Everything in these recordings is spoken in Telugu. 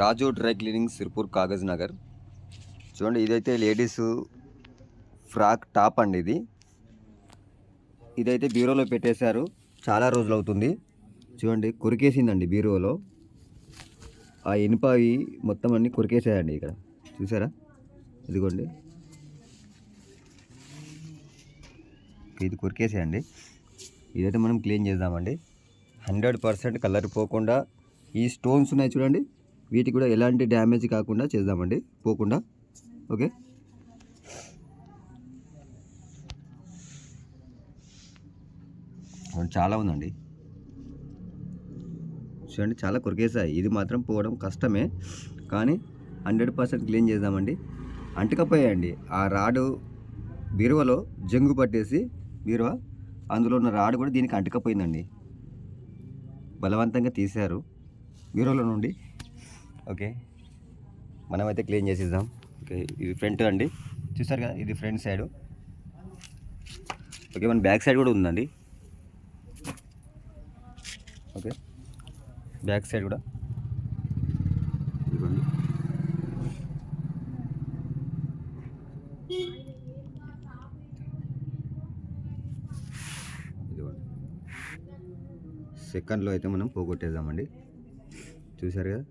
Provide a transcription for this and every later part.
రాజు డ్రై క్లీనింగ్ సిర్పూర్ కాగజ్ నగర్. చూడండి, ఇదైతే లేడీస్ ఫ్రాక్ టాప్ అండి. ఇదైతే బీరోలో పెట్టేశారు, చాలా రోజులు అవుతుంది. చూడండి, కొరికేసిందండి బీరోలో. ఆ ఇనుపవి మొత్తం అన్నీ కొరికేసాయండి. ఇక్కడ చూసారా, ఇదిగోండి, ఇది కొరికేసాయండి. ఇదైతే మనం క్లీన్ చేద్దామండి. 100% కలర్ పోకుండా, ఈ స్టోన్స్ ఉన్నాయి చూడండి, వీటికి కూడా ఎలాంటి డ్యామేజ్ కాకుండా చేద్దామండి, పోకుండా. ఓకే, చాలా ఉందండి. చూడండి, చాలా కొరికేసాయి. ఇది మాత్రం పోవడం కష్టమే, కానీ 100% క్లీన్ చేద్దామండి. అంటుకపోయాయండి. ఆ రాడు బీరువలో జంగు పట్టేసి బీరువా అందులో ఉన్న రాడు కూడా దీనికి అంటుకపోయిందండి. బలవంతంగా తీశారు బీరువాలో నుండి. ఓకే, మనమైతే క్లీన్ చేసిద్దాం. ఓకే, ఇది ఫ్రంట్ అండి, చూసారు కదా, ఇది ఫ్రంట్ సైడు. ఓకే, మన బ్యాక్ సైడ్ కూడా ఉందండి. ఓకే, బ్యాక్ సైడ్ కూడా ఇదిగోండి. ఇదిగోండి, సెకండ్లో అయితే మనం పోగొట్టేద్దామండి. చూసారు కదా.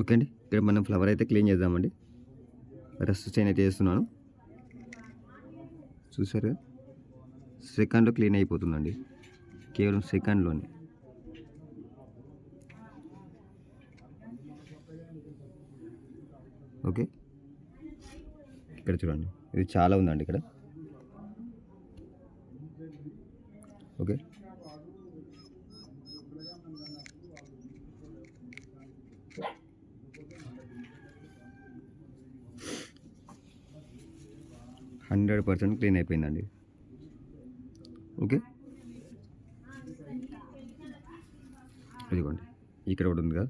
ఓకే అండి, ఇక్కడ మనం ఫ్లవర్ అయితే క్లీన్ చేద్దామండి. రెస్ట్ చైన్ అయితే చేస్తున్నాను. చూసారు, సెకండ్లో క్లీన్ అయిపోతుందండి, కేవలం సెకండ్లోనే. ఓకే, ఇక్కడ చూడండి, ఇది చాలా ఉందండి ఇక్కడ. ఓకే, హండ్రెడ్ 100% క్లీన్ అయిపోయిందండి. ఓకే, ఇదిగోండి, ఇక్కడ ఒకటి ఉంది కదా.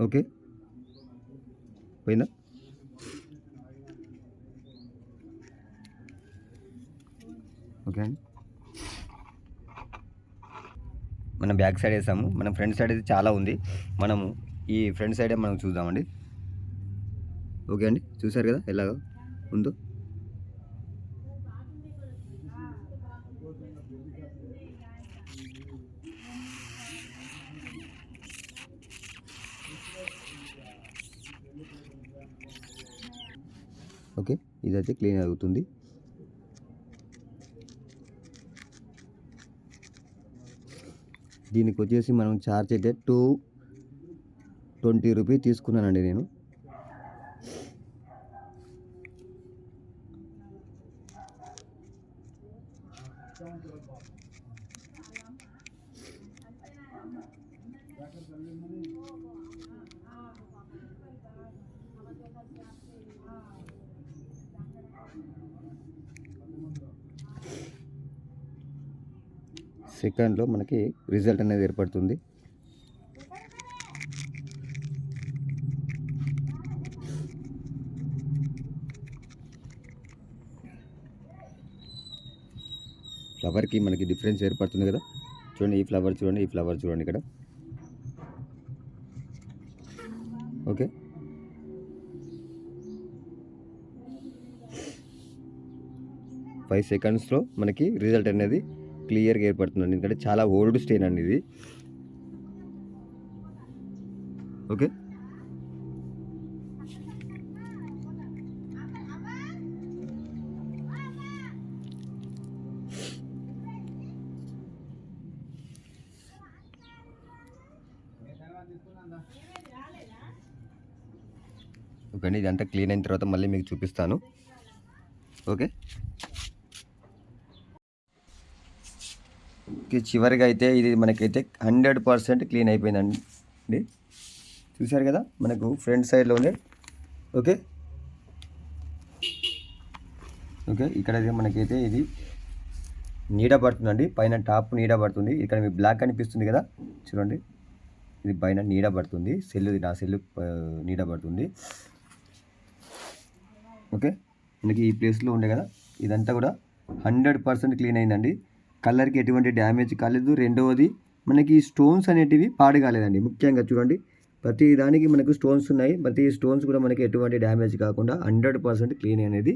ఓకే, పోయిందా. ఓకే అండి, మనం బ్యాక్ సైడ్ వేసాము. మనం ఫ్రంట్ సైడ్ అయితే చాలా ఉంది, మనము ఈ ఫ్రంట్ సైడే మనం చూద్దామండి. ఓకే అండి, చూసారు కదా ఎలాగో ఉందో. ఓకే, ఇదైతే క్లీన్ అవుతుంది. దీనికి వచ్చేసి మనం ఛార్జ్ అయితే 220 రూపీస్ తీసుకున్నానండి నేను. సెకండ్లో మనకి రిజల్ట్ అనేది ఏర్పడుతుంది. ఫ్లవర్కి మనకి డిఫరెన్స్ ఏర్పడుతుంది కదా. చూడండి, ఈ ఫ్లవర్ చూడండి, ఈ ఫ్లవర్ చూడండి ఇక్కడ. ఓకే, ఫైవ్ సెకండ్స్లో మనకి రిజల్ట్ అనేది క్లియర్గా ఏర్పడుతుందండి. ఎందుకంటే చాలా ఓల్డ్ స్టెయిన్ అండి ఇది. ఓకే, ఓకే అండి, ఇదంతా క్లీన్ అయిన తర్వాత మళ్ళీ మీకు చూపిస్తాను. ఓకే, చివరిగా అయితే ఇది మనకైతే 100% క్లీన్ అయిపోయిందండి. చూసారు కదా, మనకు ఫ్రంట్ సైడ్లోనే. ఓకే, ఓకే, ఇక్కడ మనకైతే ఇది నీడ పడుతుందండి, పైన టాప్ నీడ పడుతుంది. ఇక్కడ మీకు బ్లాక్ కనిపిస్తుంది కదా, చూడండి, ఇది పైన నీడ పడుతుంది. నా సెల్ నీడ పడుతుంది. ఓకే, మనకి ఈ ప్లేస్లో ఉండే కదా ఇదంతా కూడా 100% క్లీన్ అయిందండి. కలర్కి ఎటువంటి డ్యామేజ్ కాలేదు. రెండవది మనకి స్టోన్స్ అనేటివి పాడు కాలేదండి. ముఖ్యంగా చూడండి, ప్రతి దానికి మనకు స్టోన్స్ ఉన్నాయి. ప్రతి స్టోన్స్ కూడా మనకి ఎటువంటి డ్యామేజ్ కాకుండా 100% క్లీన్ అనేది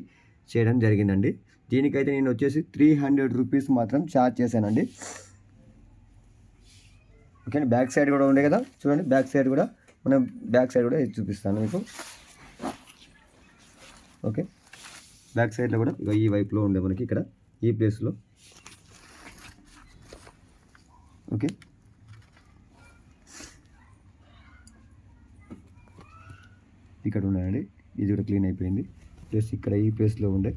చేయడం జరిగిందండి. దీనికైతే నేను వచ్చేసి 300 రూపీస్ మాత్రం ఛార్జ్ చేశానండి. ఓకే అండి. బ్యాక్ సైడ్ కూడా ఉండే కదా చూడండి, బ్యాక్ సైడ్ కూడా ఇది చూపిస్తాను మీకు. ఓకే, బ్యాక్ సైడ్లో కూడా ఈ వైపులో ఉండే మనకి ఇక్కడ ఈ ప్లేస్లో. ఓకే, ఇక్కడ ఉన్నాయండి, ఇది కూడా క్లీన్ అయిపోయింది. ప్లస్ ఇక్కడ ఈ ప్లేస్లో ఉండే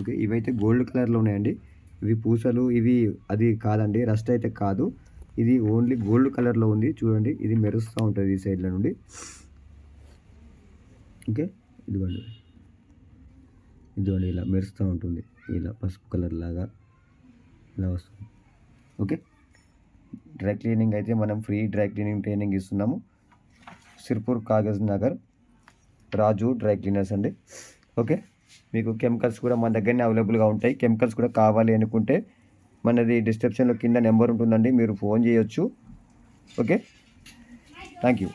ఓకే, ఇవైతే గోల్డ్ కలర్లో ఉన్నాయండి. ఇవి పూసలు ఇవి అది కాదండి, రస్ట్ అయితే కాదు. ఇది ఓన్లీ గోల్డ్ కలర్లో ఉంది. చూడండి, ఇది మెరుస్తూ ఉంటుంది ఈ సైడ్ల నుండి. ఓకే, ఇదిగోండి ఇలా మెరుస్తూ ఉంటుంది, ఇలా పసుపు కలర్ లాగా ఇలా వస్తుంది. ఓకే, డ్రై క్లీనింగ్ అయితే మనం ఫ్రీ డ్రై క్లీనింగ్ ట్రైనింగ్ ఇస్తున్నాము. సిర్పూర్ కాగజ్ నగర్ రాజు డ్రై క్లీనర్స్ అండి. ఓకే, మీకు కెమికల్స్ కూడా మన దగ్గరనే అవైలబుల్గా ఉంటాయి. కెమికల్స్ కూడా కావాలి అనుకుంటే మనది డిస్క్రిప్షన్లో కింద నెంబర్ ఉంటుందండి, మీరు ఫోన్ చేయొచ్చు. Okay, thank you.